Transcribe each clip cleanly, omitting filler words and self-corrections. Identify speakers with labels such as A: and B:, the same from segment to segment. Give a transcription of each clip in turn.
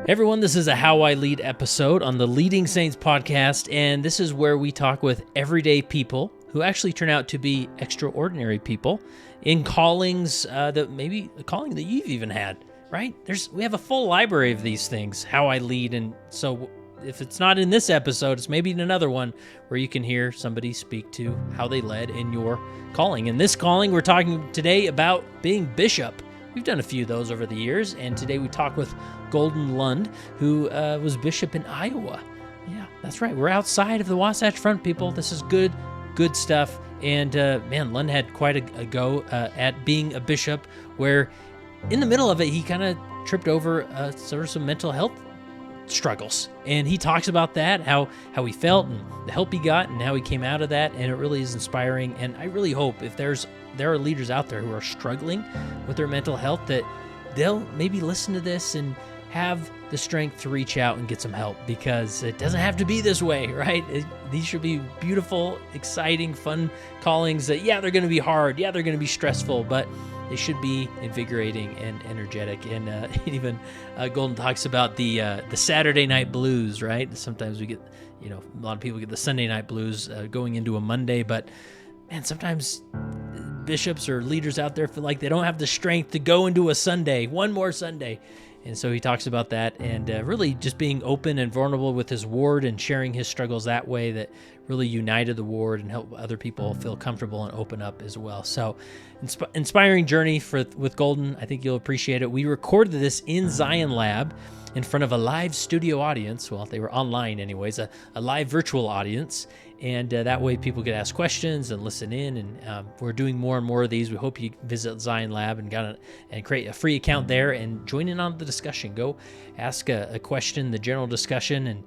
A: Hey everyone, this is a How I Lead episode on the Leading Saints podcast, and this is where we talk with everyday people who actually turn out to be extraordinary people in callings that maybe a calling that you've even had, right? We have a full library of these things, How I Lead, and so if it's not in this episode, it's maybe in another one where you can hear somebody speak to how they led in your calling. In this calling, we're talking today about being bishop. We've done a few of those over the years, and today we talk with Lund, who was bishop in Iowa. Yeah, that's right. We're outside of the Wasatch Front, people. This is good stuff. And man, Lund had quite a go at being a bishop, where in the middle of it, he kind of tripped over sort of some mental health struggles. And he talks about that, how he felt and the help he got and how he came out of that. And it really is inspiring. And I really hope if there are leaders out there who are struggling with their mental health, that they'll maybe listen to this and have the strength to reach out and get some help, because it doesn't have to be this way, right? These should be beautiful, exciting, fun callings that, yeah, they're going to be hard. Yeah, they're going to be stressful, but they should be invigorating and energetic. And even Golden talks about the Saturday night blues, right? Sometimes we get, a lot of people get the Sunday night blues going into a Monday, but man, sometimes bishops or leaders out there feel like they don't have the strength to go into a Sunday, one more Sunday. And so he talks about that, and really just being open and vulnerable with his ward and sharing his struggles that way, that really united the ward and helped other people feel comfortable and open up as well. So inspiring journey with Golden. I think you'll appreciate it. We recorded this in Zion Lab in front of a live studio audience. Well, they were online anyways, a live virtual audience. And that way people could ask questions and listen in. And we're doing more and more of these. We hope you visit Zion Lab and create a free account there and join in on the discussion. Go ask a question, the general discussion,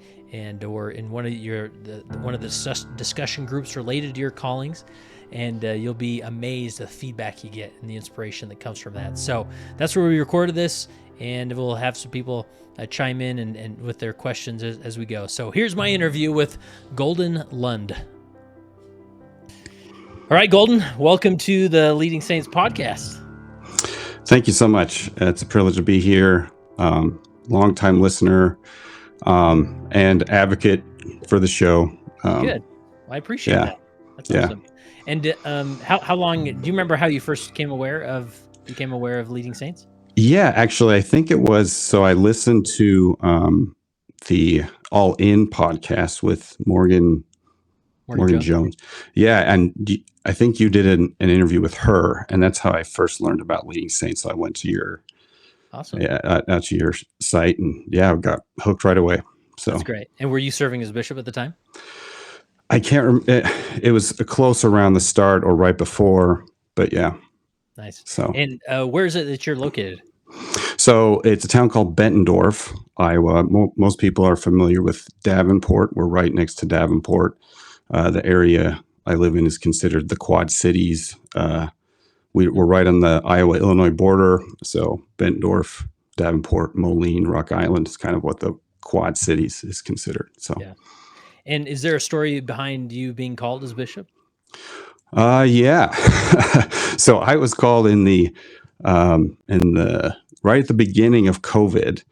A: or in one of the discussion groups related to your callings. And you'll be amazed at the feedback you get and the inspiration that comes from that. So that's where we recorded this, and we'll have some people chime in and with their questions as we go. So here's my interview with Lund. All right, Golden, welcome to the Leading Saints podcast.
B: Thank you so much. It's a privilege to be here. Longtime listener and advocate for the show.
A: Good. Well, I appreciate that. That's awesome. And how long, do you remember how you first became aware of Leading Saints?
B: Yeah, actually, I think it was, so I listened to the All In podcast with Morgan Jones. Yeah, and I think you did an interview with her, and that's how I first learned about Leading Saints. So I went to your to your site, and I got hooked right away. So
A: that's great. And were you serving as bishop at the time?
B: I can't remember. It was close around the start or right before, but yeah.
A: Nice.
B: So,
A: and where is it that you're located?
B: So it's a town called Bettendorf, Iowa. Most people are familiar with Davenport. We're right next to Davenport. The area I live in is considered the Quad Cities. We're right on the Iowa-Illinois border. So Bettendorf, Davenport, Moline, Rock Island is kind of what the Quad Cities is considered. So,
A: yeah. And is there a story behind you being called as bishop?
B: Yeah. So I was called in the right at the beginning of COVID.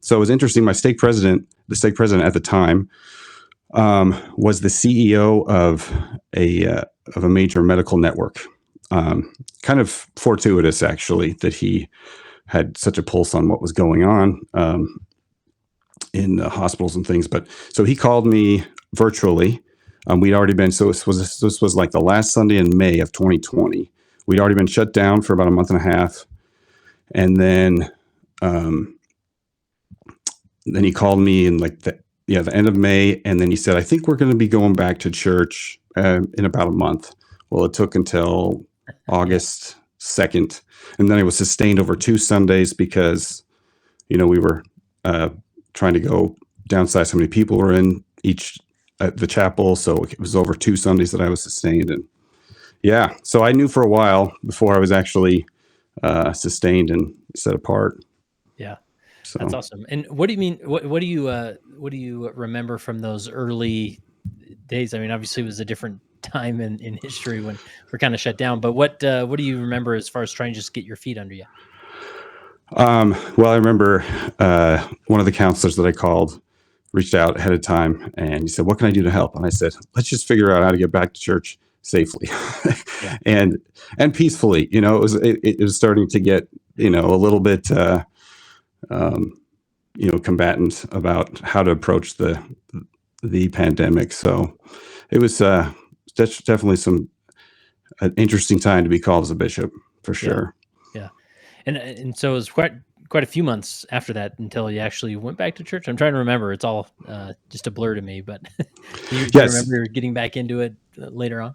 B: So it was interesting. The stake president at the time, was the CEO of a major medical network. Kind of fortuitous, actually, that he had such a pulse on what was going on in hospitals and things. But so he called me virtually. We'd already been, so this was like the last Sunday in May of 2020. We'd already been shut down for about a month and a half. And then he called me in like the end of May. And then he said, I think we're going to be going back to church in about a month. Well, it took until August 2nd. And then it was sustained over 2 Sundays because, we were trying to go downsize how many people were in each at the chapel. So it was over 2 Sundays that I was sustained. And so I knew for a while before I was actually sustained and set apart.
A: Yeah. So that's awesome. And what do you mean? What do you remember from those early days? I mean, obviously it was a different time in history when we're kind of shut down, but what do you remember as far as trying to just get your feet under you?
B: Well, I remember one of the counselors that I called reached out ahead of time, and he said, "What can I do to help?" And I said, "Let's just figure out how to get back to church safely
A: Yeah.
B: and peacefully." It was starting to get a little bit combatant about how to approach the pandemic. So it was definitely an interesting time to be called as a bishop, for sure.
A: Yeah. And so it was quite a few months after that until you actually went back to church. I'm trying to remember. It's all just a blur to me, but do you
B: Yes.
A: remember getting back into it later on?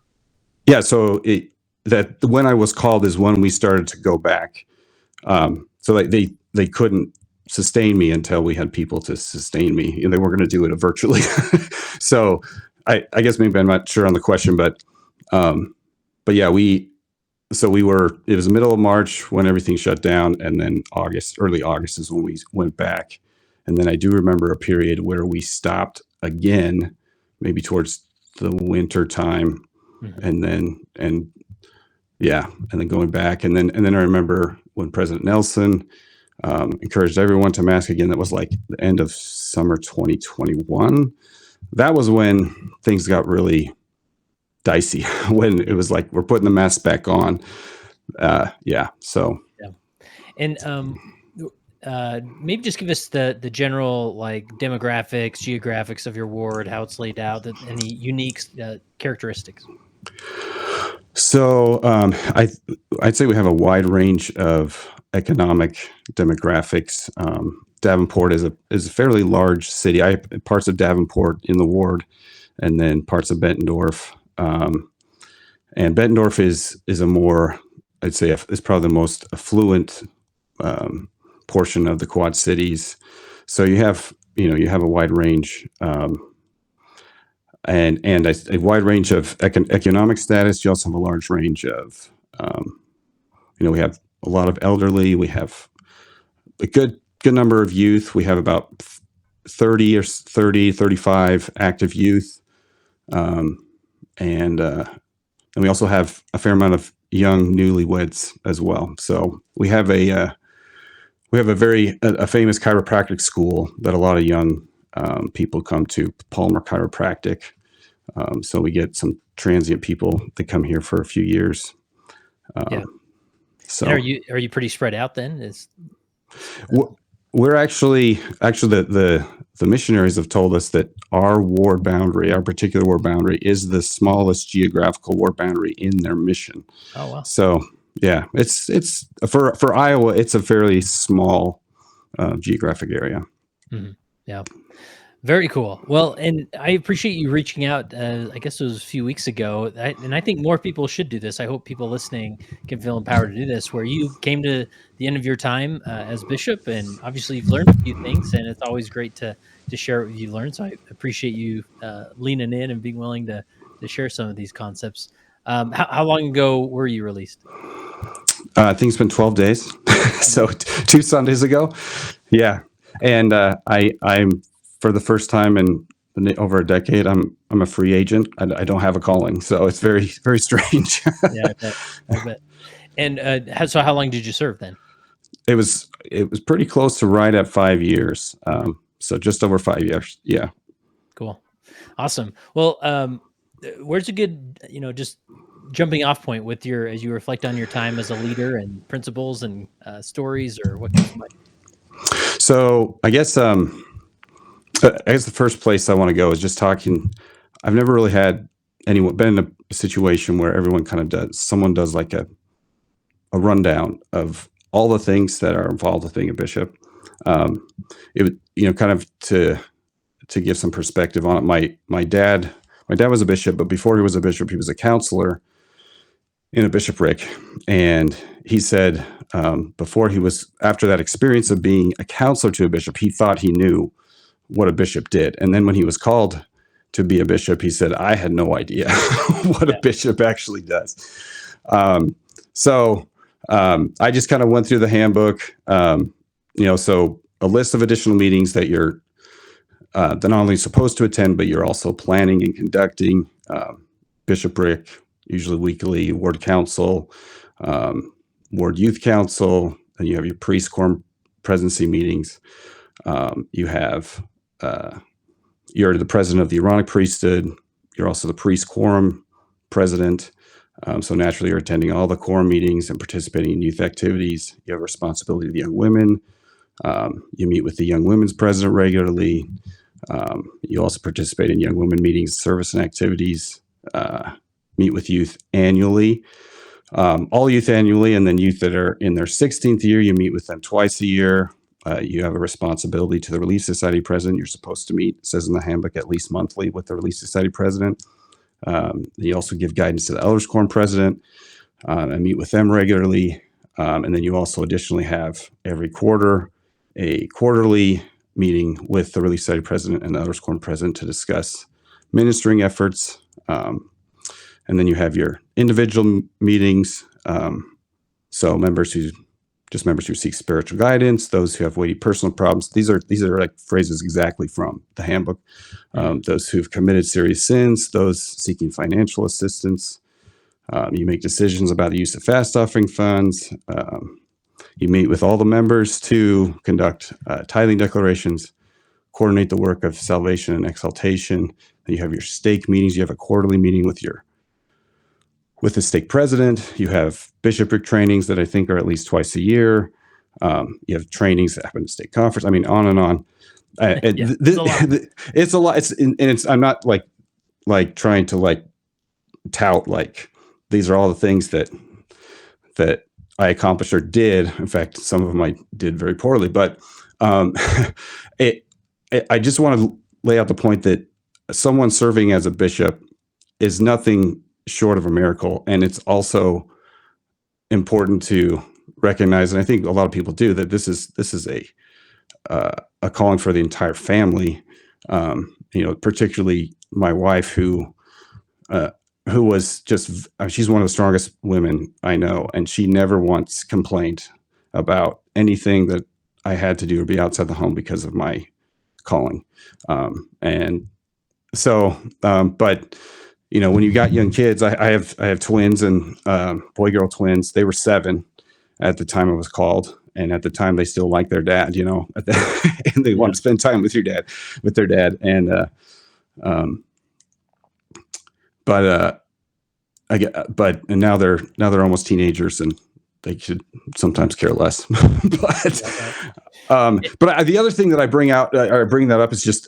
B: Yeah. So that when I was called is when we started to go back. So they couldn't sustain me until we had people to sustain me, and they weren't going to do it virtually. So I guess maybe I'm not sure on the question, but yeah, we were. It was the middle of March when everything shut down, and then early August is when we went back. And then I do remember a period where we stopped again, maybe towards the winter time, and then going back, and then I remember when President Nelson encouraged everyone to mask again. That was like the end of summer 2021. That was when things got really dicey, when it was like, we're putting the mask back on. So.
A: Yeah. And maybe just give us the general like demographics, geographics of your ward, how it's laid out, any unique characteristics.
B: So I'd say we have a wide range of economic demographics. Davenport is a fairly large city. I have parts of Davenport in the ward, and then parts of Bettendorf. And Bettendorf is a more, I'd say, is probably the most affluent portion of the Quad Cities. So you have a wide range. And a wide range of economic status. You also have a large range of, we have a lot of elderly. We have a good number of youth. We have about 35 active youth. And we also have a fair amount of young newlyweds as well. So we have a very famous chiropractic school that a lot of young people come to, Palmer Chiropractic. So we get some transient people that come here for a few years. So
A: and are you pretty spread out then?
B: We're actually the missionaries have told us that our particular ward boundary is the smallest geographical ward boundary in their mission.
A: Oh, wow.
B: So yeah, it's for Iowa, it's a fairly small geographic area.
A: Mm-hmm. Yeah. Very cool. Well, and I appreciate you reaching out. I guess it was a few weeks ago, and I think more people should do this. I hope people listening can feel empowered to do this, where you came to the end of your time as bishop, and obviously you've learned a few things, and it's always great to share what you learned. So I appreciate you leaning in and being willing to share some of these concepts. How long ago were you released?
B: I think it's been 12 days, so 2 Sundays ago. Yeah, and I'm. For the first time in over a decade, I'm a free agent. I don't have a calling, so it's very, very strange.
A: Yeah, I bet. And so, how long did you serve then?
B: It was pretty close to right at 5 years. So just over 5 years. Yeah.
A: Cool. Awesome. Well, where's a good, just jumping off point with as you reflect on your time as a leader and principles and stories, or what comes to mind?
B: So I guess the first place I want to go is just talking. I've never really had anyone been in a situation where everyone someone does like a rundown of all the things that are involved with being a bishop. It would, kind of to give some perspective on it. My dad was a bishop, but before he was a bishop, he was a counselor in a bishopric. And he said, after that experience of being a counselor to a bishop, he thought he knew what a bishop did. And then when he was called to be a bishop, he said, I had no idea what a bishop actually does. So I just kind of went through the handbook, so a list of additional meetings that you're not only supposed to attend, but you're also planning and conducting, bishopric, usually weekly, ward council, ward youth council, and you have your priest quorum presidency meetings. You have you're the president of the Aaronic priesthood. You're also the priest quorum president. So naturally, you're attending all the quorum meetings and participating in youth activities. You have a responsibility to the young women. You meet with the young women's president regularly. You also participate in young women meetings, service and activities. Meet with youth annually, all youth annually, and then youth that are in their 16th year, you meet with them twice a year. You have a responsibility to the Relief Society president. You're supposed to meet, it says in the handbook, at least monthly with the Relief Society president. You also give guidance to the Elders Quorum president and meet with them regularly. And then you also additionally have every quarter a quarterly meeting with the Relief Society president and the Elders Quorum president to discuss ministering efforts. And then you have your individual meetings. So members who seek spiritual guidance, those who have weighty personal problems. These are like phrases exactly from the handbook. Those who've committed serious sins, those seeking financial assistance. You make decisions about the use of fast offering funds. You meet with all the members to conduct tithing declarations, coordinate the work of salvation and exaltation. And you have your stake meetings. You have a quarterly meeting with the stake president. You have bishopric trainings that I think are at least twice a year. You have trainings that happen at stake conference. I mean, on and on. It's a lot. I'm not like trying to like tout like these are all the things that I accomplished or did. In fact, some of them I did very poorly. But I just want to lay out the point that someone serving as a bishop is nothing short of a miracle, and it's also important to recognize, and I think a lot of people do, that this is a calling for the entire family. Particularly my wife, who was just, she's one of the strongest women I know, and she never once complained about anything that I had to do or be outside the home because of my calling. But when you got young kids, I have twins and boy-girl twins. They were 7 at the time I was called, and at the time they still like their dad, and they want to spend time with their dad. And and now they're almost teenagers, and they should sometimes care less. But the other thing that I bring that up is just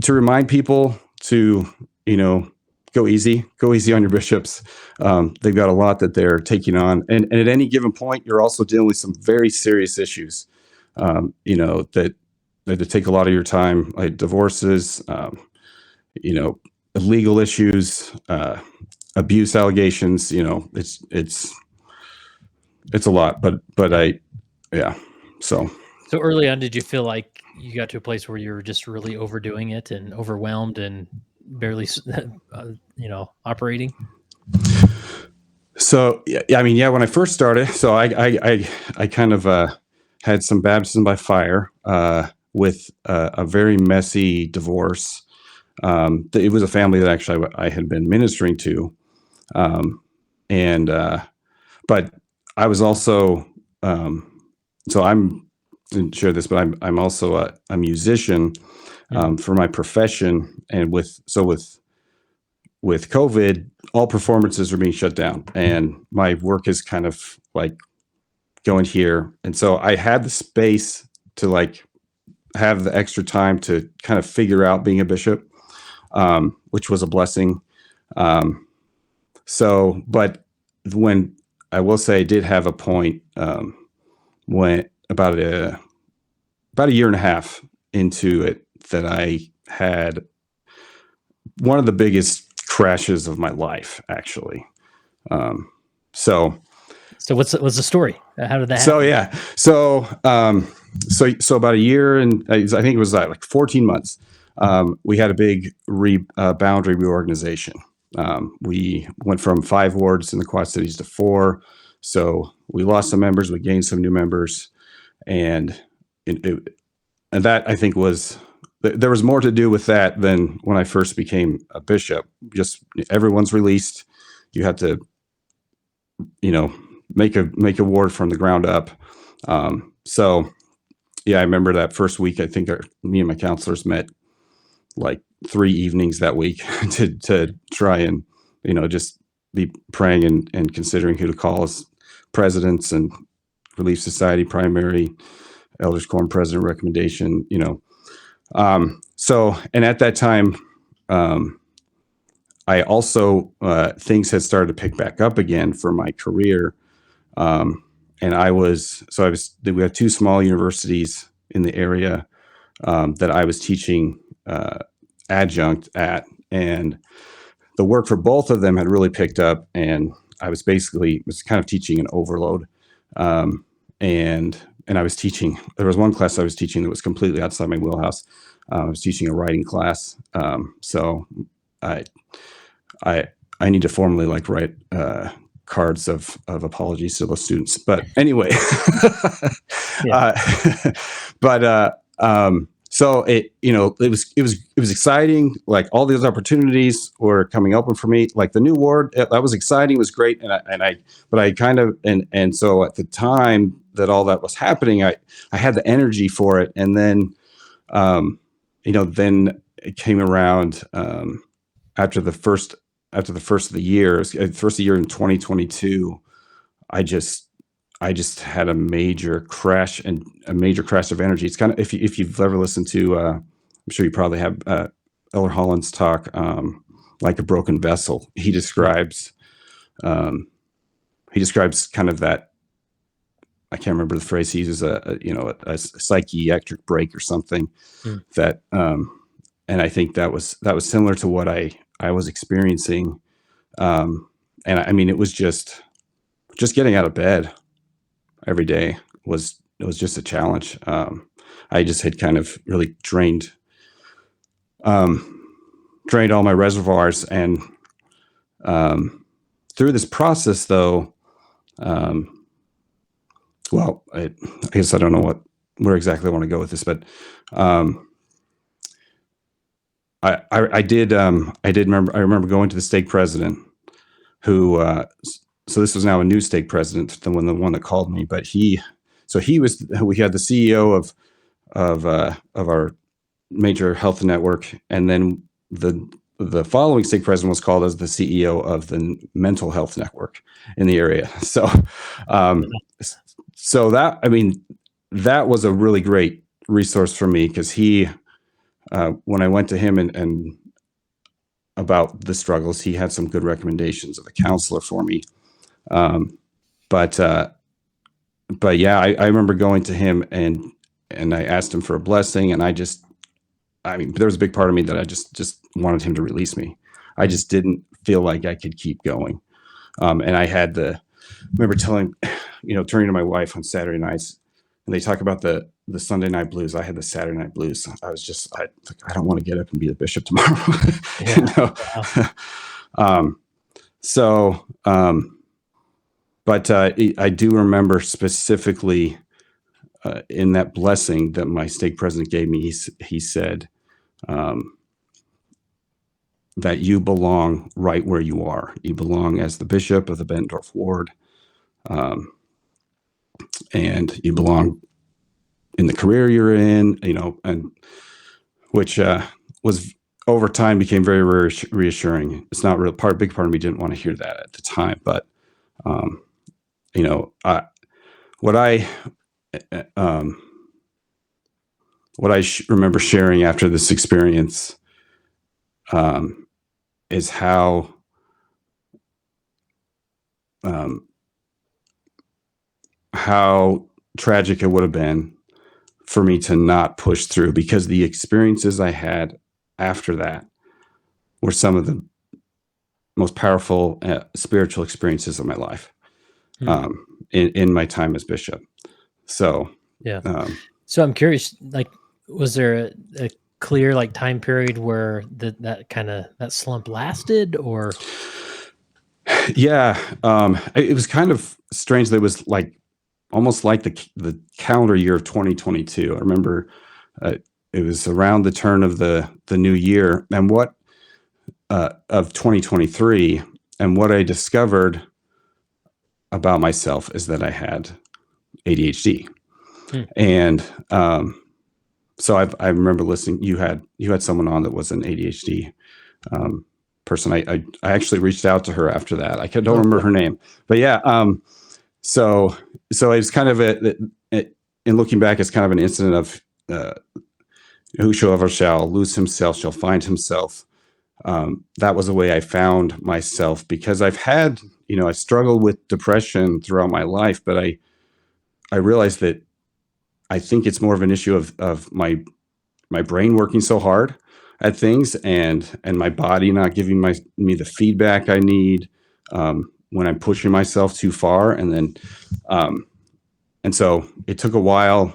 B: to remind people to go easy on your bishops. They've got a lot that they're taking on. And at any given point, you're also dealing with some very serious issues, that take a lot of your time, like divorces, legal issues, abuse allegations. It's a lot, So
A: early on, did you feel like you got to a place where you were just really overdoing it and overwhelmed and barely, operating?
B: So, when I first started, so I kind of had some baptism by fire with a very messy divorce. It was a family that actually I had been ministering to. But I was also, didn't share this, but I'm also a musician for my profession. And with COVID, all performances are being shut down, and my work is kind of like going here. And so I had the space to like have the extra time to kind of figure out being a bishop, which was a blessing. But when I will say I did have a point when about a year and a half into it that I had one of the biggest crashes of my life, actually. So
A: what's the story? How did that happen?
B: So about a year, and I think it was like 14 months. We had a big boundary reorganization. We went from 5 wards in the Quad Cities to 4. So we lost some members, we gained some new members, and that I think there was more to do with that than when I first became a bishop. Just everyone's released. You have to, make a ward from the ground up. So yeah, I remember that first week. I think me and my counselors met like 3 evenings that week to try and just be praying and considering who to call as presidents and Relief Society primary, Elders Quorum president recommendation. So, and at that time, I also things had started to pick back up again for my career. And we have 2 small universities in the area that I was teaching adjunct at, and the work for both of them had really picked up, and I was kind of teaching an overload. And I was teaching, there was one class I was teaching that was completely outside my wheelhouse. I was teaching a writing class. So I need to formally write cards of apologies to those students. But anyway, so it was exciting. Like all these opportunities were coming open for me. Like the new ward, that was exciting. It was great. So at the time that all that was happening, I had the energy for it. And then, then it came around after the first of the year, first of the year in 2022, I just had a major crash of energy. It's kind of, if you've ever listened to, I'm sure you probably have, Elder Holland's talk, like a broken vessel. He describes kind of that. I can't remember the phrase he uses, a psychiatric break or something that, and I think that was similar to what I was experiencing. And I mean, it was just getting out of bed every day was just a challenge. I just had kind of really drained all my reservoirs, and through this process, though, I guess I don't know where exactly I want to go with this, but I remember going to the stake president, who so this was now a new stake president, the one that called me, but we had the CEO of our major health network, and then the following stake president was called as the CEO of the mental health network in the area. So that was a really great resource for me, because he, when I went to him and about the struggles, he had some good recommendations of a counselor for me. But yeah, I remember going to him and I asked him for a blessing, and there was a big part of me that I just wanted him to release me. I just didn't feel like I could keep going. And I remember turning to my wife on Saturday nights, and they talk about the Sunday night blues. I had the Saturday night blues. I was I don't want to get up and be the bishop tomorrow. But I do remember specifically in that blessing that my stake president gave me, he said that you belong right where you are. You belong as the bishop of the Bettendorf ward, and you belong in the career you're in, and which was over time became very, very reassuring. It's not real part. Big part of me didn't want to hear that at the time, but what I remember sharing after this experience is how tragic it would have been for me to not push through, because the experiences I had after that were some of the most powerful spiritual experiences of my life in my time as bishop. So,
A: yeah. So I'm curious, was there a clear time period where that slump lasted, or?
B: Yeah. It was kind of strange. That it was almost like the calendar year of 2022. I remember it was around the turn of the new year, and of 2023. And what I discovered about myself is that I had ADHD.
A: Hmm.
B: And so I remember listening. You had someone on that was an ADHD person. I actually reached out to her after that. I don't remember her name, but yeah. So it's kind of in looking back, it's kind of an incident of whosoever shall lose himself shall find himself. That was the way I found myself, because I've had, I struggled with depression throughout my life, but I realized that I think it's more of an issue of my brain working so hard at things, and my body not giving me the feedback I need when I'm pushing myself too far. And then, and so it took a while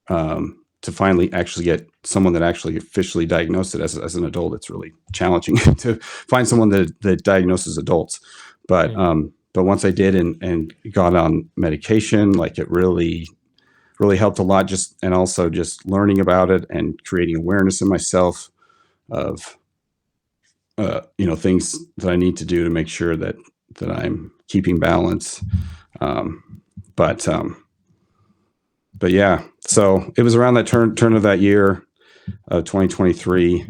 B: to finally actually get someone that actually officially diagnosed it. As an adult, it's really challenging to find someone that diagnoses adults. But once I did and got on medication, like, it really helped a lot. And also just learning about it and creating awareness in myself of things that I need to do to make sure that I'm keeping balance. But yeah, so it was around that turn of that year, 2023.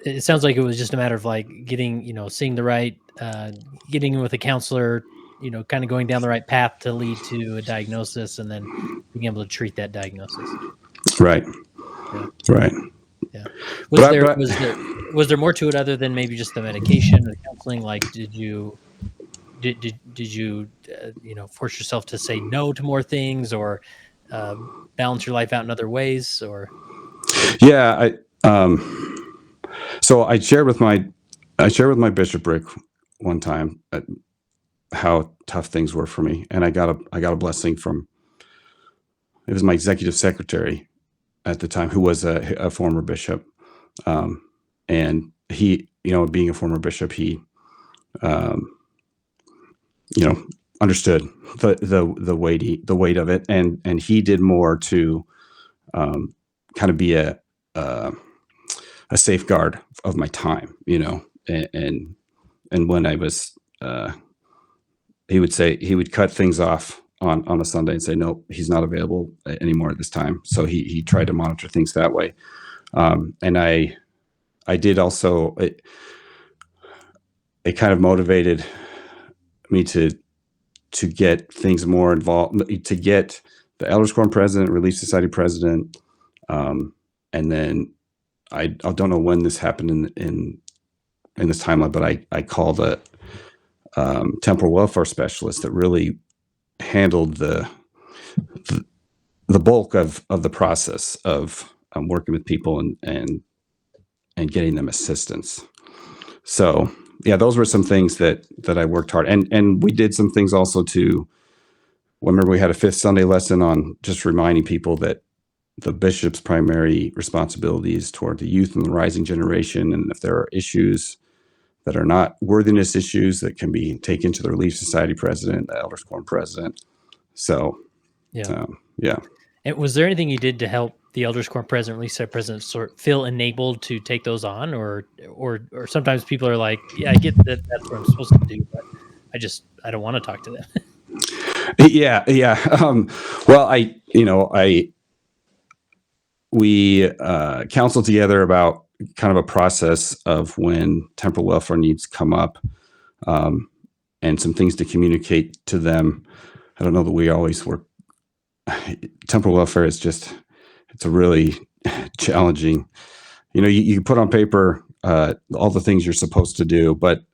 A: It sounds like it was just a matter of like getting, seeing the right, getting in with a counselor, kind of going down the right path to lead to a diagnosis, and then being able to treat that diagnosis.
B: Right.
A: Yeah.
B: Right.
A: Yeah. Was there more to it other than maybe just the medication or the counseling? Like, did you force yourself to say no to more things, or balance your life out in other ways? Or
B: yeah, so I shared with my bishopric one time how tough things were for me, and I got a blessing from, it was my executive secretary at the time, who was a former bishop, and he, being a former bishop, he understood the weight of it, and he did more to kind of be a safeguard of my time, and when I was he would cut things off on a Sunday and say, no, he's not available anymore at this time. So he tried to monitor things that way. And I did also, it kind of motivated me to get things more involved, to get the Elders Quorum president, Relief Society president. And then I don't know when this happened in this timeline, but I called a temporal welfare specialist that really handled the bulk of the process of working with people and getting them assistance. So yeah, those were some things that I worked hard, and we did some things also to. Remember, we had a fifth Sunday lesson on just reminding people that the bishop's primary responsibility is toward the youth and the rising generation, and if there are issues that are not worthiness issues, that can be taken to the Relief Society president, the Elders Quorum president. So, yeah.
A: And was there anything you did to help the Elders Quorum president, Relief Society president, sort of feel enabled to take those on, or sometimes people are like, yeah, I get that that's what I'm supposed to do, but I don't want to talk to them.
B: Yeah. Well, we counseled together about kind of a process of when temporal welfare needs come up, and some things to communicate to them. I don't know that we always work. Temporal welfare is it's a really challenging, you put on paper all the things you're supposed to do, but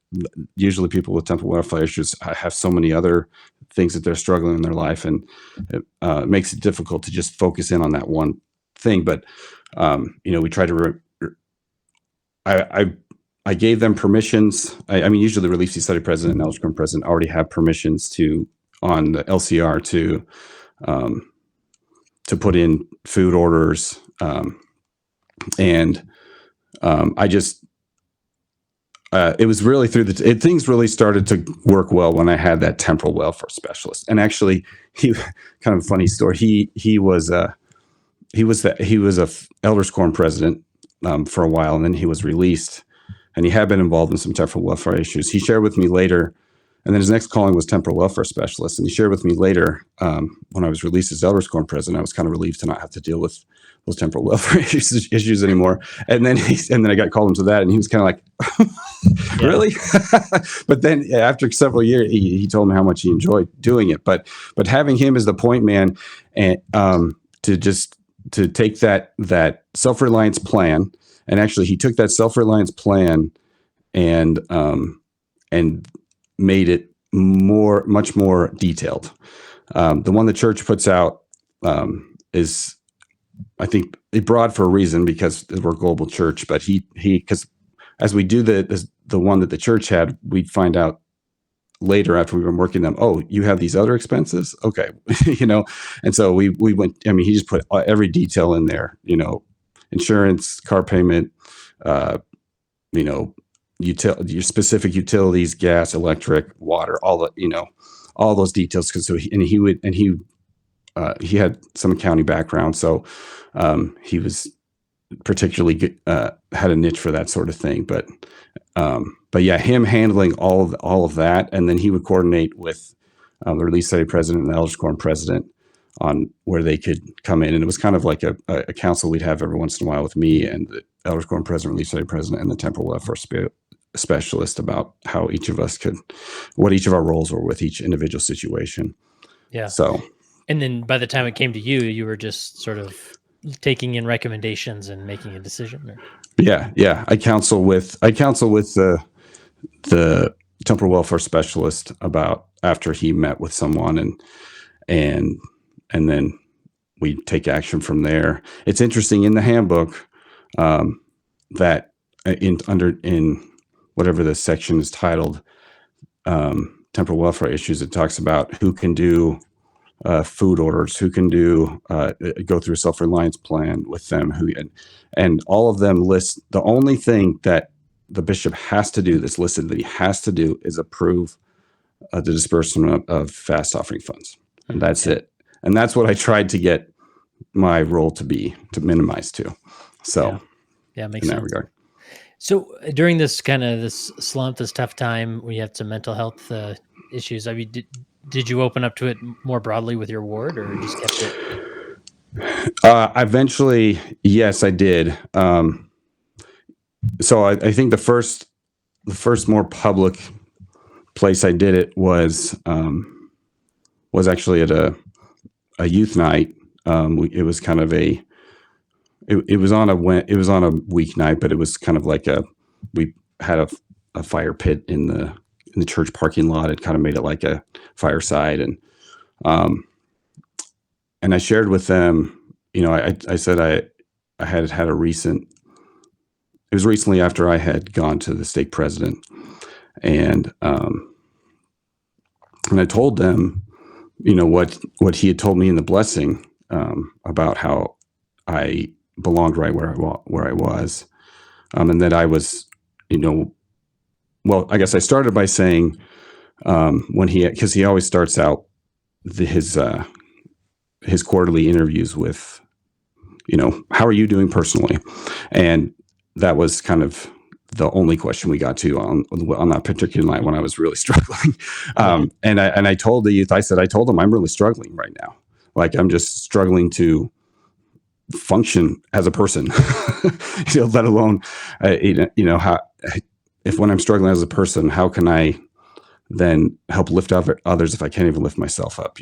B: usually people with temporal welfare issues have so many other things that they're struggling in their life, and it makes it difficult to just focus in on that one thing. But we try to I gave them permissions. I mean, usually the Relief Society president and Elders Quorum president already have permissions on the LCR to put in food orders, and I just it was really things really started to work well when I had that temporal welfare specialist. And actually, he kind of a funny story. He was a Elders Quorum president for a while, and then he was released and he had been involved in some temporal welfare issues. He shared with me later, and then his next calling was temporal welfare specialist. And he shared with me later, when I was released as Elders Quorum president, I was kind of relieved to not have to deal with those temporal welfare issues anymore. And then I got called into that, and he was kind of like, really? But then after several years, he told me how much he enjoyed doing it. But having him as the point man, and to take that self-reliance plan, and actually he took that self-reliance plan and made it much more detailed. The one the church puts out is, I think, broad for a reason, because we're a global church. But because as we do the one that the church had, we'd find out later after we've been working them, oh, you have these other expenses, okay, And so we went. I mean, he just put every detail in there. Insurance, car payment, your specific utilities, gas, electric, water, all those details. Because he had some accounting background, so he was particularly good, had a niche for that sort of thing. But yeah, him handling all of that, and then he would coordinate with the Relief Society president and the Elders Quorum president on where they could come in. And it was kind of like a council we'd have every once in a while with me and the Elders Quorum president, Relief Society president, and the temporal welfare specialist about how each of us what each of our roles were with each individual situation.
A: Yeah.
B: So,
A: and then by the time it came to you, you were just sort of taking in recommendations and making a decision. Or?
B: Yeah. I counsel with the temporal welfare specialist about after he met with someone, and then we take action from there. It's interesting in the handbook that in whatever the section is titled, temporal welfare issues, it talks about who can do food orders, who can do go through a self-reliance plan with them, and all of them list the only thing that the bishop has to do that's listed that he has to do is approve the disbursement of fast offering funds, and that's it. And that's what I tried to get my role to minimize to. So
A: yeah, makes
B: in
A: sense.
B: that regard.
A: So during this slump, this tough time, we have some mental health issues. I mean, did you open up to it more broadly with your ward, or just kept it?
B: Eventually, yes, I did. So I think the first more public place I did it was actually at a youth night. It was kind of it was on a weeknight, but it was kind of like we had a fire pit in the church parking lot. It kind of made it like a fireside, and I shared with them, I said I had a recent. It was recently after I had gone to the stake president, and I told them, what he had told me in the blessing about how I belonged right where I was, and that I was, well, I guess I started by saying because he always starts out his quarterly interviews with, how are you doing personally, and that was kind of the only question we got to on that particular night when I was really struggling. And I told the youth, I told them I'm really struggling right now. Like I'm just struggling to function as a person, let alone, how, if when I'm struggling as a person, how can I then help lift up others if I can't even lift myself up,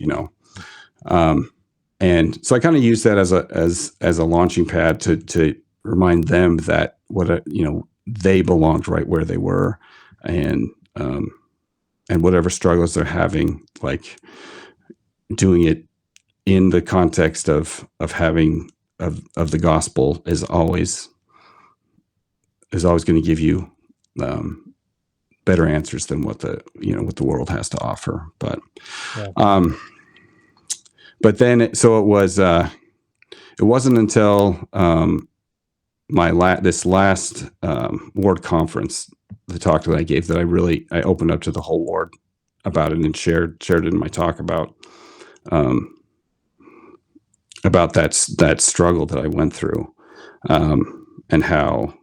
B: and so I kind of used that as a launching pad to remind them that they belonged right where they were, and whatever struggles they're having, like doing it in the context of having of the gospel is always going to give you better answers than what the world has to offer. But but then so it wasn't until this last ward conference, the talk that I gave, that I opened up to the whole ward about it and shared it in my talk about that struggle that I went through, and how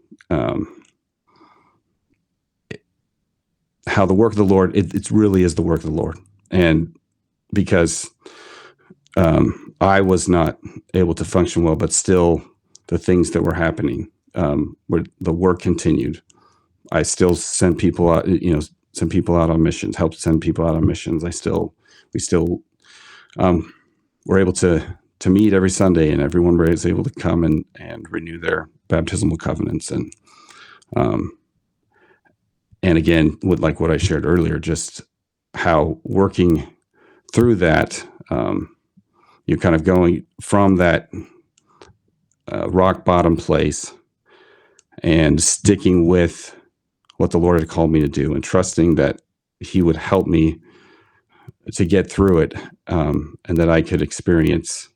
B: how the work of the Lord, it really is the work of the Lord. And because I was not able to function well, but still the things that were happening, where the work continued. I still sent people out, sent people out on missions, helped send people out on missions. We still were able to meet every Sunday, and everyone was able to come and renew their baptismal covenants. And again, with like what I shared earlier, just how working through that, you're kind of going from that rock bottom place and sticking with what the Lord had called me to do, and trusting that He would help me to get through it, and that I could experience,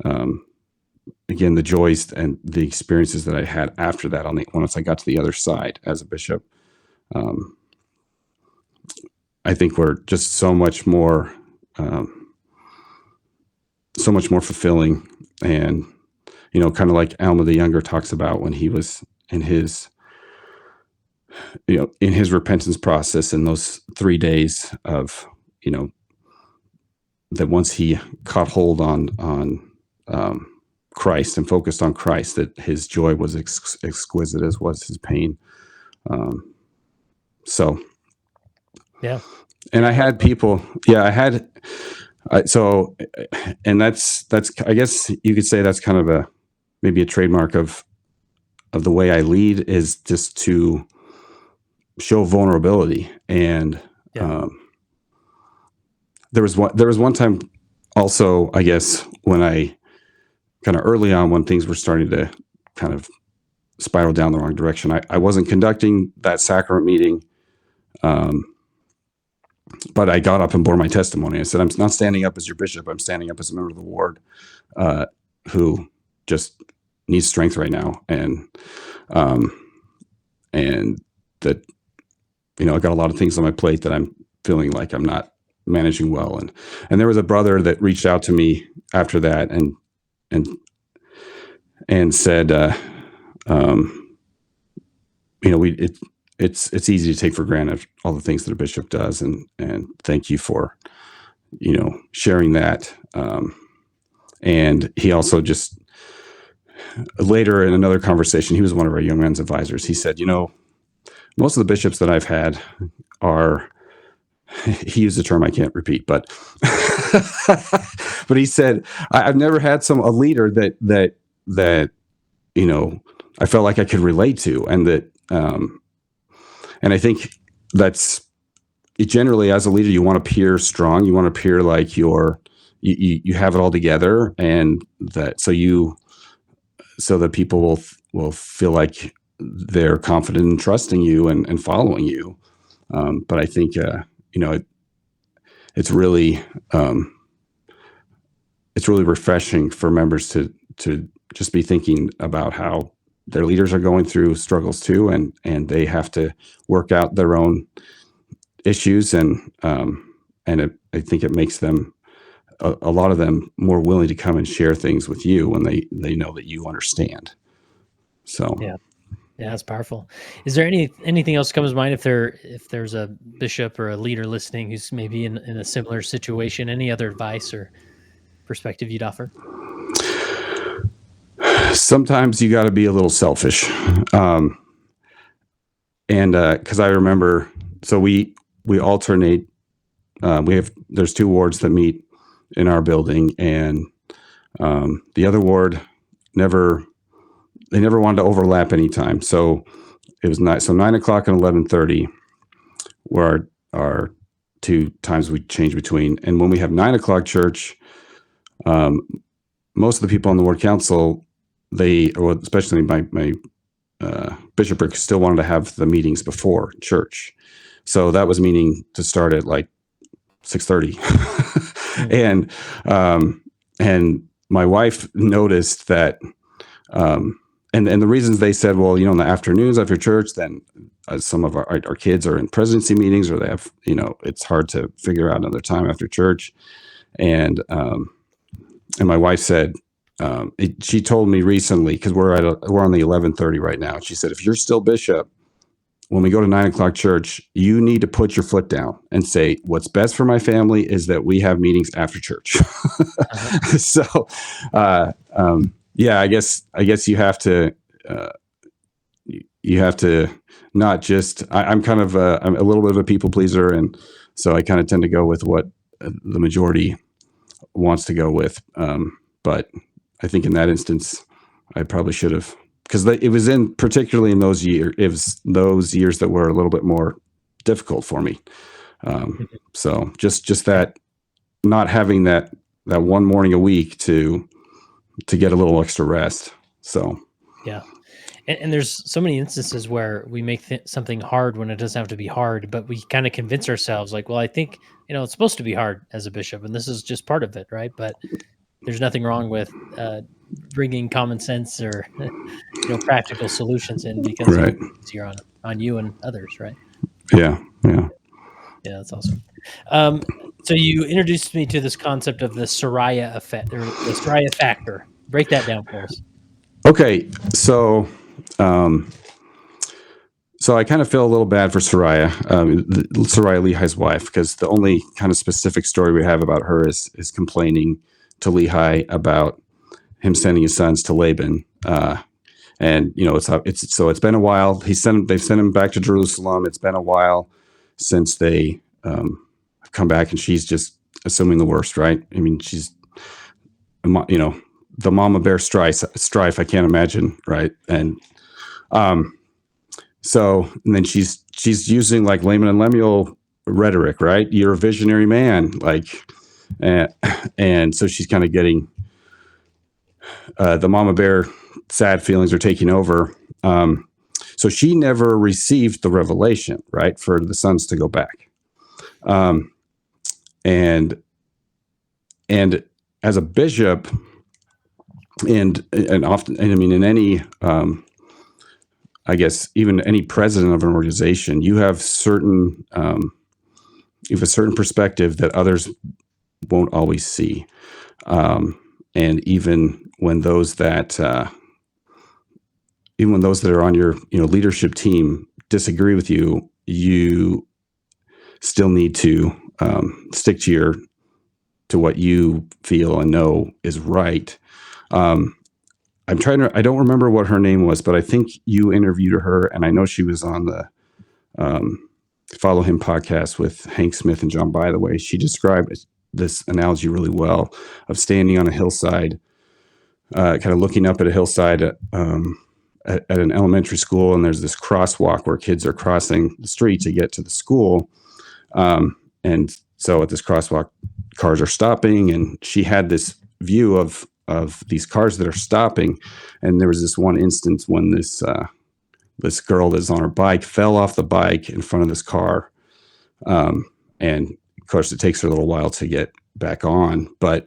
B: again, the joys and the experiences that I had after that once I got to the other side as a bishop. I think we're just so much more fulfilling, and kind of like Alma the Younger talks about when he was in his repentance process, in those 3 days of that once he caught hold on Christ and focused on Christ, that his joy was exquisite as was his pain. So
A: yeah.
B: And I had people, and that's, I guess you could say that's kind of maybe a trademark of the way I lead, is just to show vulnerability. And there was one time also, I guess, when I kind of early on, when things were starting to kind of spiral down the wrong direction, I wasn't conducting that sacrament meeting. But I got up and bore my testimony. I said, I'm not standing up as your bishop. I'm standing up as a member of the ward, who just needs strength right now. And that, I got a lot of things on my plate that I'm feeling like I'm not managing well. And there was a brother that reached out to me after that and said, it's easy to take for granted all the things that a bishop does, and thank you for sharing that. And he also just later in another conversation, he was one of our young men's advisors. He said, most of the bishops that I've had are, he used a term I can't repeat, but but he said, I've never had a leader that I felt like I could relate to, and that and I think that's generally, as a leader, you want to appear strong. You want to appear like you have it all together, and so that people will feel like they're confident in trusting you and following you. But I think it's really refreshing for members to just be thinking about how their leaders are going through struggles too, and they have to work out their own issues, and I think it makes them, a lot of them, more willing to come and share things with you when they know that you understand. So
A: yeah, that's powerful. Is there anything else that comes to mind if there's a bishop or a leader listening who's maybe in a similar situation? Any other advice or perspective you'd offer?
B: Sometimes you got to be a little selfish. And because I remember, so we alternate, there's 2 wards that meet in our building, and the other ward never wanted to overlap anytime. So it was 9 o'clock and 11:30 were our 2 times we change between. And when we have 9 o'clock church, most of the people on the ward council, especially my bishopric, still wanted to have the meetings before church. So that was meaning to start at like 6:30. And my wife noticed that, and the reasons they said, well, in the afternoons after church, then some of our kids are in presidency meetings, or they have, it's hard to figure out another time after church. And my wife said, she told me recently, because we're on the 11:30 right now. She said, if you're still bishop when we go to 9 o'clock church, you need to put your foot down and say, what's best for my family is that we have meetings after church. So, yeah, I guess you have to, not just, I'm kind of I'm a little bit of a people pleaser. And so I kind of tend to go with what the majority wants to go with. But I think in that instance, I probably should have, because it was particularly in those years, it was those years that were a little bit more difficult for me. So just that, not having that one morning a week to get a little extra rest. So,
A: yeah. And there's so many instances where we make something hard when it doesn't have to be hard, but we kind of convince ourselves like, well, I think, it's supposed to be hard as a bishop, and this is just part of it, right? But there's nothing wrong with bringing common sense or practical solutions in, because
B: right.
A: It's easier on you and others, right?
B: Yeah.
A: That's awesome. So you introduced me to this concept of the Sariah effect, or the Sariah factor. Break that down for us.
B: Okay, so I kind of feel a little bad for Sariah, Sariah Lehi's wife, because the only kind of specific story we have about her is complaining to Lehi about him sending his sons to Laban, and it's been a while. They've sent him back to Jerusalem. It's been a while since they have come back, and she's just assuming the worst, right? I mean, she's the mama bear strife. I can't imagine, right? And so then she's using like Laman and Lemuel rhetoric, right? You're a visionary man, like, and so she's kind of getting the mama bear sad feelings are taking over. So she never received the revelation, right, for the sons to go back, and as a bishop. And often, and I mean, in any, I guess, even any president of an organization, you have a certain perspective that others won't always see. And even when those that are on your, leadership team disagree with you, you still need to stick to what you feel and know is right. I don't remember what her name was, but I think you interviewed her, and I know she was on the Follow Him podcast with Hank Smith and John By the Way. She described this analogy really well of standing on a hillside, kind of looking up at a hillside at an elementary school, and there's this crosswalk where kids are crossing the street to get to the school. And so at this crosswalk, cars are stopping, and she had this view of these cars that are stopping. And there was this one instance when this girl that's on her bike fell off the bike in front of this car. And of course it takes her a little while to get back on, but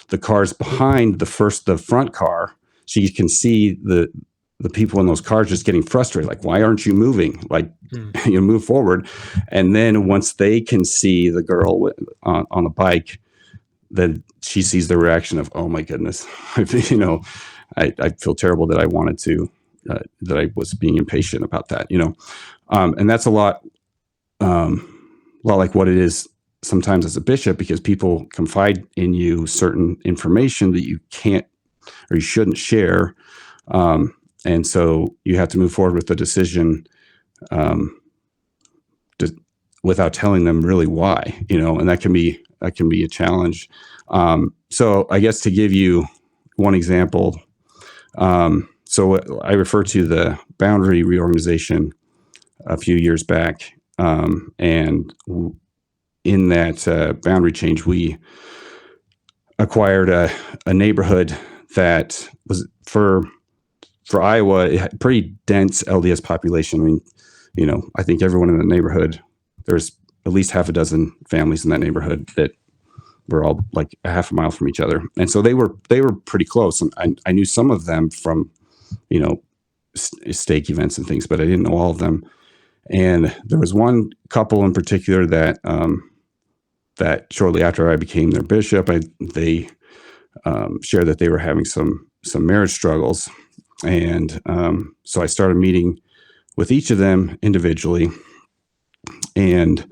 B: the cars behind the front car, she can see the people in those cars just getting frustrated. Like, why aren't you moving? Like, move forward. And then once they can see the girl on the bike, then she sees the reaction of, oh my goodness, I feel terrible that I wanted to, that I was being impatient about that, and that's a lot like what it is sometimes as a bishop, because people confide in you certain information that you can't or you shouldn't share. And so you have to move forward with the decision, without telling them really why, and that can be a challenge. So I guess to give you one example, so I refer to the boundary reorganization a few years back, and in that boundary change, we acquired a neighborhood that was for Iowa, it had pretty dense LDS population. I mean, I think everyone in the neighborhood, there's at least half a dozen families in that neighborhood that were all like a half a mile from each other. And so they were pretty close. And I knew some of them from, stake events and things, but I didn't know all of them. And there was one couple in particular that shortly after I became their bishop, they shared that they were having some marriage struggles. And so I started meeting with each of them individually. And,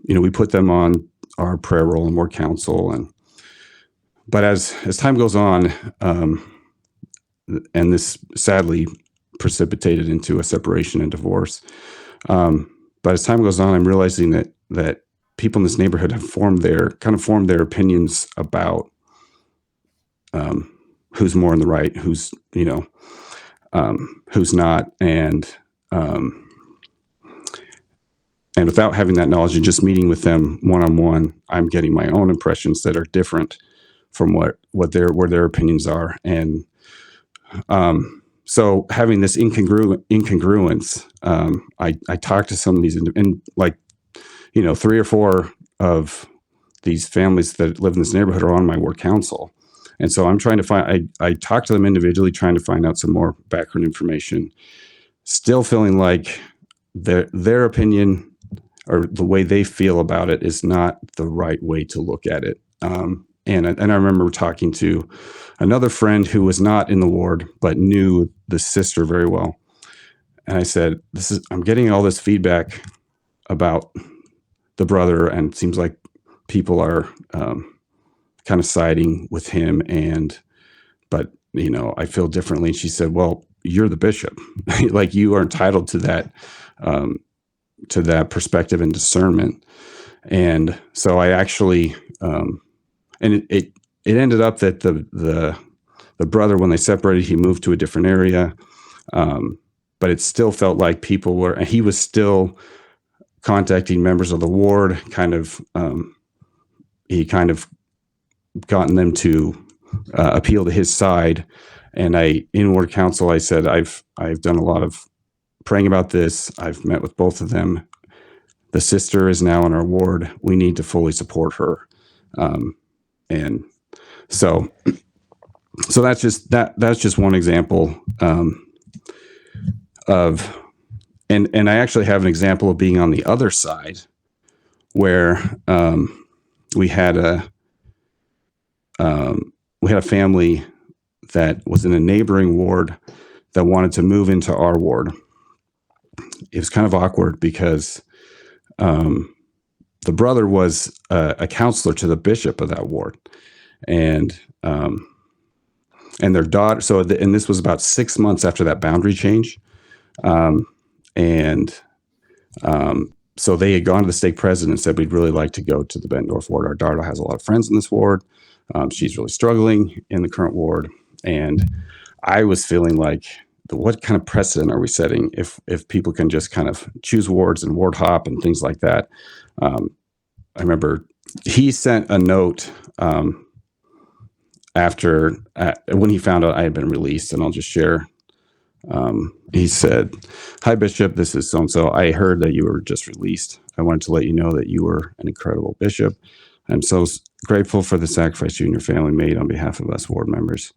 B: we put them on our prayer roll and ward council. But as time goes on, and this sadly precipitated into a separation and divorce. But as time goes on, I'm realizing that people in this neighborhood have formed their opinions about who's more in the right, who's not, and without having that knowledge and just meeting with them one-on-one, I'm getting my own impressions that are different from where their opinions are. And so having this incongruence, I talked to some of these, and 3 or 4 of these families that live in this neighborhood are on my ward council. And so I'm trying to find, I talked to them individually, trying to find out some more background information, still feeling like their opinion or the way they feel about it is not the right way to look at it. And I remember talking to another friend who was not in the ward, but knew the sister very well. And I said, I'm getting all this feedback about the brother, and it seems like people are kind of siding with him. But I feel differently. And she said, well, you're the bishop. Like, you are entitled to that perspective and discernment. And so I actually, and it ended up that the brother, when they separated, he moved to a different area. But it still felt like he was still contacting members of the ward, he kind of gotten them to appeal to his side. And in ward council, I said, I've done a lot of praying about this. I've met with both of them. The sister is now in our ward. We need to fully support her. And so that's just one example of, and I actually have an example of being on the other side, where we had a family that was in a neighboring ward that wanted to move into our ward. It was kind of awkward because the brother was a counselor to the bishop of that ward, and their daughter. And this was about 6 months after that boundary change, so they had gone to the stake president and said, we'd really like to go to the Bettendorf ward. Our daughter has a lot of friends in this ward. She's really struggling in the current ward. And I was feeling like, what kind of precedent are we setting if people can just kind of choose wards and ward hop and things like that? I remember he sent a note when he found out I had been released, and I'll just share. He said, "Hi, Bishop, this is so-and-so. I heard that you were just released. I wanted to let you know that you were an incredible bishop. I'm so grateful for the sacrifice you and your family made on behalf of us ward members.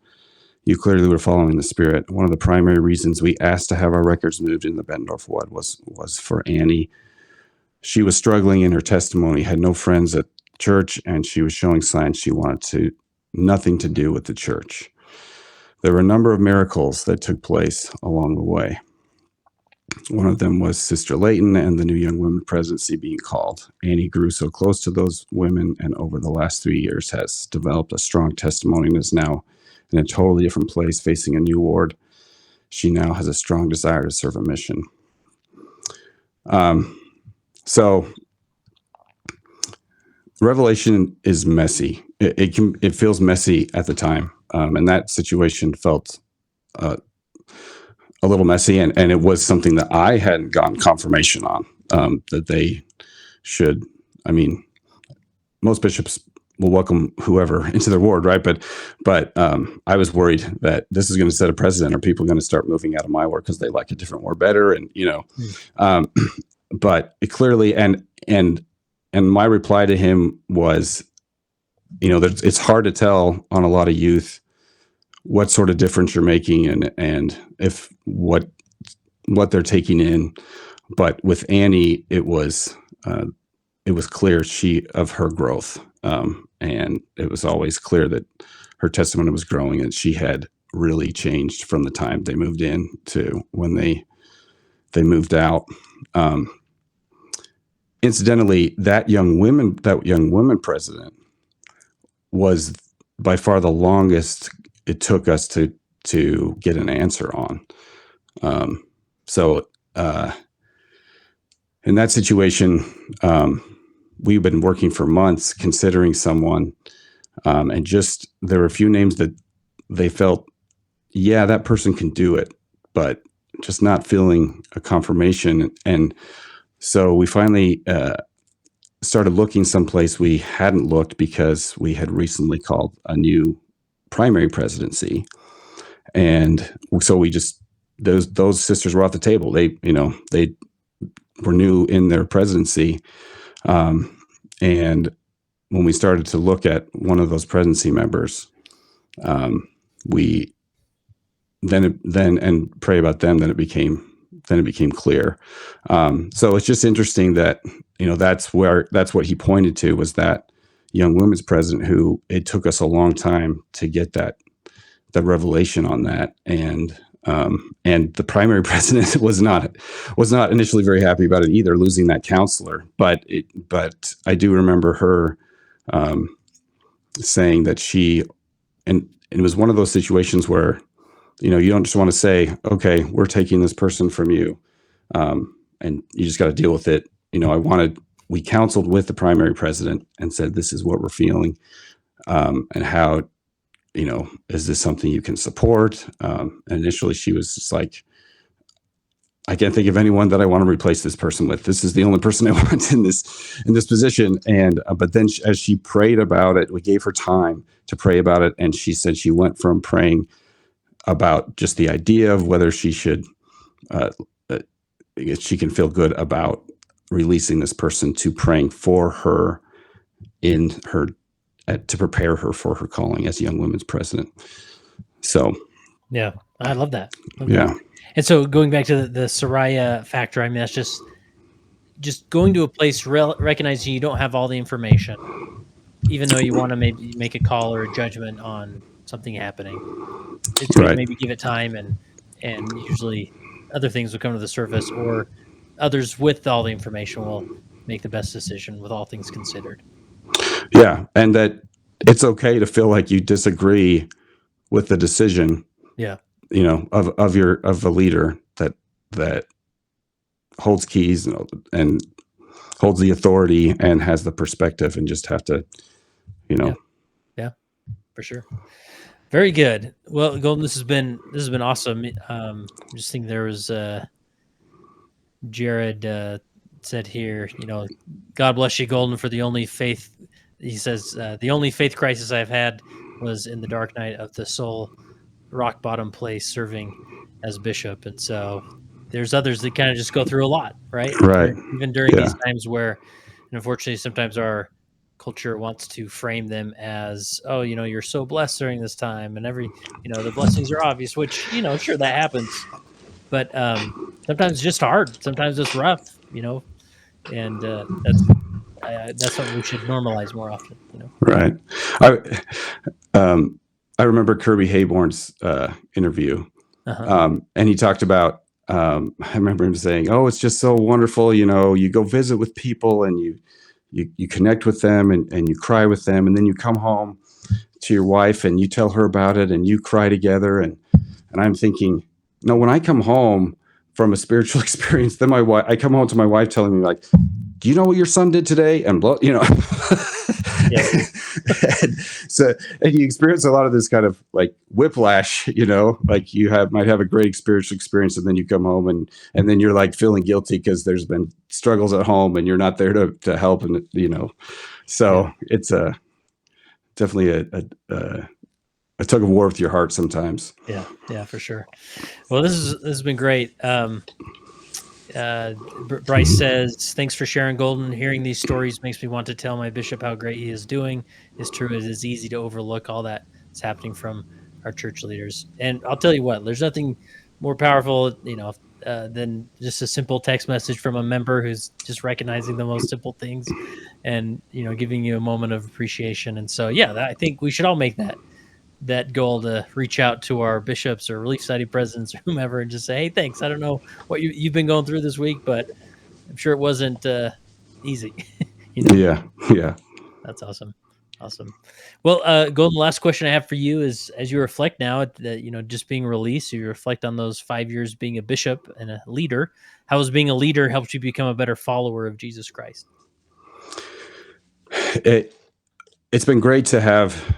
B: You clearly were following the Spirit. One of the primary reasons we asked to have our records moved in the Bettendorf ward was for Annie. She was struggling in her testimony, had no friends at church, and she was showing signs she wanted nothing to do with the church. There were a number of miracles that took place along the way. One of them was Sister Layton and the new young women presidency being called. Annie grew so close to those women, and over the last 3 years has developed a strong testimony and is now in a totally different place, facing a new ward. She now has a strong desire to serve a mission." So Revelation is messy. It feels messy at the time, and that situation felt a little messy, and it was something that I hadn't gotten confirmation on, that they should. I mean, most bishops will welcome whoever into their ward, right? But I was worried that this is going to set a precedent. Are people going to start moving out of my ward because they like a different ward better? And but it clearly, and my reply to him was, it's hard to tell on a lot of youth what sort of difference you're making and if what they're taking in. But with Annie, it was clear of her growth. And it was always clear that her testimony was growing, and she had really changed from the time they moved in to when they they moved out. Incidentally, that young woman president was by far the longest it took us to get an answer on. So in that situation, we've been working for months considering someone, and just there were a few names that they felt, yeah, that person can do it, but just not feeling a confirmation. And so we finally started looking someplace we hadn't looked because we had recently called a new primary presidency. And so we just, those sisters were off the table. They were new in their presidency. And when we started to look at one of those presidency members, we then and pray about them, then it became clear. So it's just interesting that, that's what he pointed to, was that young women's president who it took us a long time to get the revelation on that. And the primary president was not initially very happy about it either, losing that counselor. But I do remember her saying that and it was one of those situations where, you don't just want to say, okay, we're taking this person from you, and you just got to deal with it. We counseled with the primary president and said, this is what we're feeling, and how, is this something you can support? And initially she was just like, I can't think of anyone that I want to replace this person with. This is the only person I want in this position. And, but then as she prayed about it, we gave her time to pray about it. And she said she went from praying about just the idea of whether she should, she can feel good about releasing this person, to praying for her to prepare her for her calling as young women's president. So,
A: yeah, I love that.
B: Yeah.
A: And so going back to the Sariah factor, I mean, that's just going to a place, recognizing you don't have all the information, even though you want to maybe make a call or a judgment on something happening. It's going to maybe give it time, and usually other things will come to the surface, or others with all the information will make the best decision with all things considered.
B: Yeah, and that it's okay to feel like you disagree with the decision.
A: Yeah.
B: Of a leader that holds keys and holds the authority and has the perspective, and just have to,
A: Yeah, for sure. Very good. Well, Golden, this has been awesome. Just think there was Jared said here, God bless you, Golden, for the only faith. He says the only faith crisis I've had was in the dark night of the soul, rock bottom place, serving as bishop. And so there's others that kind of just go through a lot, right?
B: Right.
A: Even during these times where, unfortunately, sometimes our culture wants to frame them as, oh, you're so blessed during this time, and the blessings are obvious, which, sure, that happens. But sometimes it's just hard. Sometimes it's rough, and that's something we should normalize more often,
B: Right. I remember Kirby Hayborn's interview, and he talked about, I remember him saying, oh, it's just so wonderful. You go visit with people and you connect with them and you cry with them. And then you come home to your wife and you tell her about it and you cry together. And I'm thinking, no, when I come home from a spiritual experience, then I come home to my wife telling me, like, do you know what your son did today? And
A: Yeah.
B: and you experience a lot of this kind of like whiplash, like you might have a great spiritual experience, and then you come home and then you're like feeling guilty because there's been struggles at home and you're not there to help, and so it's definitely a tug of war with your heart sometimes.
A: Yeah, for sure. Well, this has been great. Bryce says, thanks for sharing, Golden. Hearing these stories makes me want to tell my bishop how great he is doing. It's true, it is easy to overlook all that is happening from our church leaders. And I'll tell you what, there's nothing more powerful, than just a simple text message from a member who's just recognizing the most simple things and, giving you a moment of appreciation. And so, I think we should all make that that goal to reach out to our bishops or Relief Society presidents or whomever and just say, hey, thanks. I don't know what you've been going through this week, but I'm sure it wasn't easy.
B: Yeah.
A: That's awesome. Well, Golden, the last question I have for you is, as you reflect now at just being released, you reflect on those 5 years being a bishop and a leader. How has being a leader helped you become a better follower of Jesus Christ?
B: It's been great to have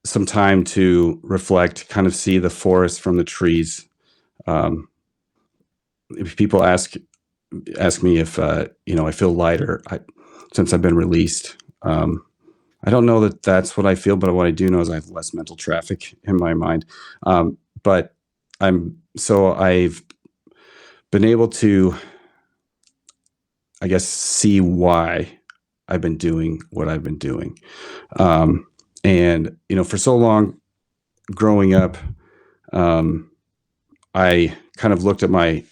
B: some time to reflect, kind of see the forest from the trees. If people ask me if I feel lighter since I've been released. I don't know that that's what I feel, but what I do know is I have less mental traffic in my mind. But I've been able to, I guess, see why I've been doing what I've been doing. And, for so long growing up, I kind of looked at my,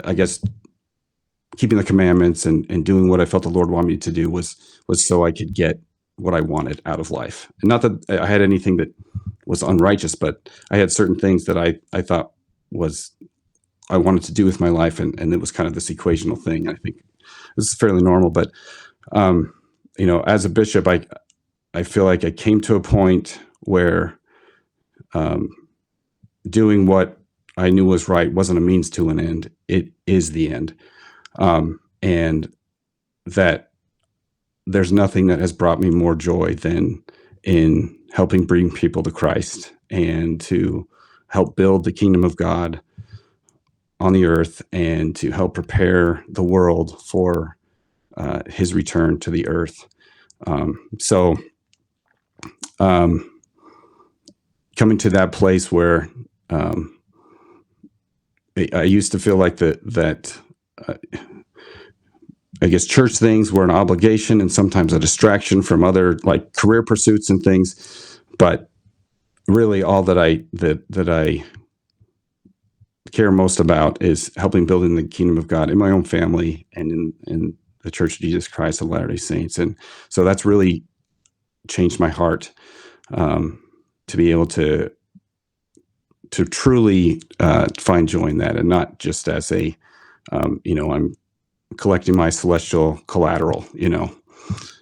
B: I guess, keeping the commandments and doing what I felt the Lord wanted me to do was so I could get what I wanted out of life. And not that I had anything that was unrighteous, but I had certain things that I thought I wanted to do with my life. And it was kind of this equational thing. I think this is fairly normal, but, as a bishop, I feel like I came to a point where, doing what I knew was right wasn't a means to an end. It is the end. And that there's nothing that has brought me more joy than in helping bring people to Christ and to help build the kingdom of God on the earth and to help prepare the world for his return to the earth. Coming to that place where I used to feel like that I guess church things were an obligation and sometimes a distraction from other like career pursuits and things. But really all that I care most about is helping building the kingdom of God in my own family and in the Church of Jesus Christ of Latter-day Saints. And so that's really changed my heart, to be able to truly find joy in that, and not just as I'm collecting my celestial collateral,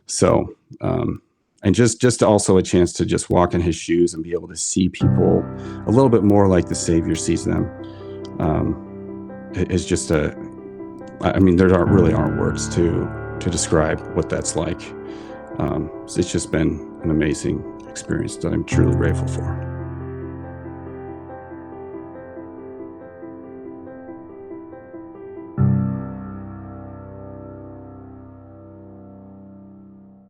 B: So, and just also a chance to just walk in his shoes and be able to see people a little bit more like the Savior sees them, is just there aren't words to describe what that's like. So it's just been an amazing experience that I'm truly grateful for.